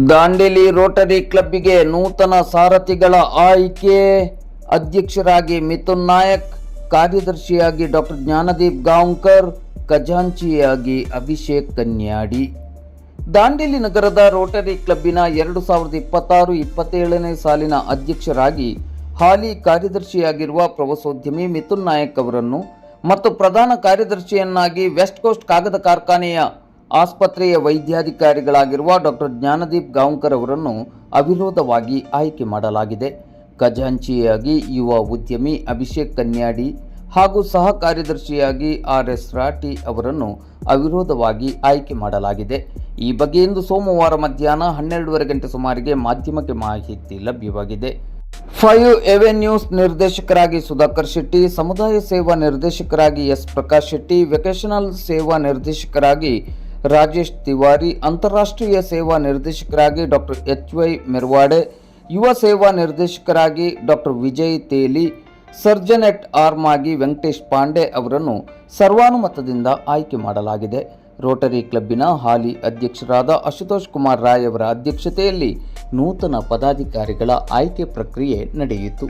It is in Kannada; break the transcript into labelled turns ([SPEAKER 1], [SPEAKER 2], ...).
[SPEAKER 1] ದಾಂಡೇಲಿ ರೋಟರಿ ಕ್ಲಬ್ಬಿಗೆ ನೂತನ ಸಾರಥಿಗಳ ಆಯ್ಕೆ. ಅಧ್ಯಕ್ಷರಾಗಿ ಮಿಥುನ್ ನಾಯಕ್, ಕಾರ್ಯದರ್ಶಿಯಾಗಿ ಡಾಕ್ಟರ್ ಜ್ಞಾನದೀಪ್ ಗಾಂವ್ಕರ್, ಖಜಾಂಚಿಯಾಗಿ ಅಭಿಷೇಕ್ ಕನ್ಯಾಡಿ. ದಾಂಡೇಲಿ ನಗರದ ರೋಟರಿ ಕ್ಲಬ್ಬಿನ 2026-27ನೇ ಸಾಲಿನ ಅಧ್ಯಕ್ಷರಾಗಿ ಹಾಲಿ ಕಾರ್ಯದರ್ಶಿಯಾಗಿರುವ ಪ್ರವಾಸೋದ್ಯಮಿ ಮಿಥುನ್ ನಾಯಕ್ ಅವರನ್ನು ಮತ್ತು ಪ್ರಧಾನ ಕಾರ್ಯದರ್ಶಿಯನ್ನಾಗಿ ವೆಸ್ಟ್ ಕೋಸ್ಟ್ ಕಾಗದ ಕಾರ್ಖಾನೆಯ ಆಸ್ಪತ್ರೆಯ ವೈದ್ಯಾಧಿಕಾರಿಗಳಾಗಿರುವ ಡಾಕ್ಟರ್ ಜ್ಞಾನದೀಪ್ ಗಾಂವ್ಕರ್ ಅವರನ್ನು ಅವಿರೋಧವಾಗಿ ಆಯ್ಕೆ ಮಾಡಲಾಗಿದೆ. ಖಜಾಂಚಿಯಾಗಿ ಯುವ ಉದ್ಯಮಿ ಅಭಿಷೇಕ್ ಕನ್ಯಾಡಿ ಹಾಗೂ ಸಹ ಕಾರ್ಯದರ್ಶಿಯಾಗಿ RS ರಾಠಿ ಅವರನ್ನು ಅವಿರೋಧವಾಗಿ ಆಯ್ಕೆ ಮಾಡಲಾಗಿದೆ. ಈ ಬಗ್ಗೆ ಇಂದು ಸೋಮವಾರ ಮಧ್ಯಾಹ್ನ 12:30 ಗಂಟೆ ಸುಮಾರಿಗೆ ಮಾಧ್ಯಮಕ್ಕೆ ಮಾಹಿತಿ ಲಭ್ಯವಾಗಿದೆ. 5 ಎವೆನ್ಯೂಸ್ ನಿರ್ದೇಶಕರಾಗಿ ಸುಧಾಕರ್ ಶೆಟ್ಟಿ, ಸಮುದಾಯ ಸೇವಾ ನಿರ್ದೇಶಕರಾಗಿ S ಪ್ರಕಾಶ್ ಶೆಟ್ಟಿ, ವೆಕೇಷನಲ್ ಸೇವಾ ನಿರ್ದೇಶಕರಾಗಿ ರಾಜೇಶ್ ತಿವಾರಿ, ಅಂತಾರಾಷ್ಟ್ರೀಯ ಸೇವಾ ನಿರ್ದೇಶಕರಾಗಿ ಡಾಕ್ಟರ್ HY ಮೆರ್ವಾಡೆ, ಯುವ ಸೇವಾ ನಿರ್ದೇಶಕರಾಗಿ ಡಾಕ್ಟರ್ ವಿಜಯ್ ತೇಲಿ, ಸರ್ಜನ್ ಎಟ್ ಆರ್ಮ್ ಆಗಿ ವೆಂಕಟೇಶ್ ಪಾಂಡೆ ಅವರನ್ನು ಸರ್ವಾನುಮತದಿಂದ ಆಯ್ಕೆ ಮಾಡಲಾಗಿದೆ. ರೋಟರಿ ಕ್ಲಬ್ಬಿನ ಹಾಲಿ ಅಧ್ಯಕ್ಷರಾದ ಅಶುತೋಷ್ ಕುಮಾರ್ ರಾಯ್ ಅವರ ಅಧ್ಯಕ್ಷತೆಯಲ್ಲಿ ನೂತನ ಪದಾಧಿಕಾರಿಗಳ ಆಯ್ಕೆ ಪ್ರಕ್ರಿಯೆ ನಡೆಯಿತು.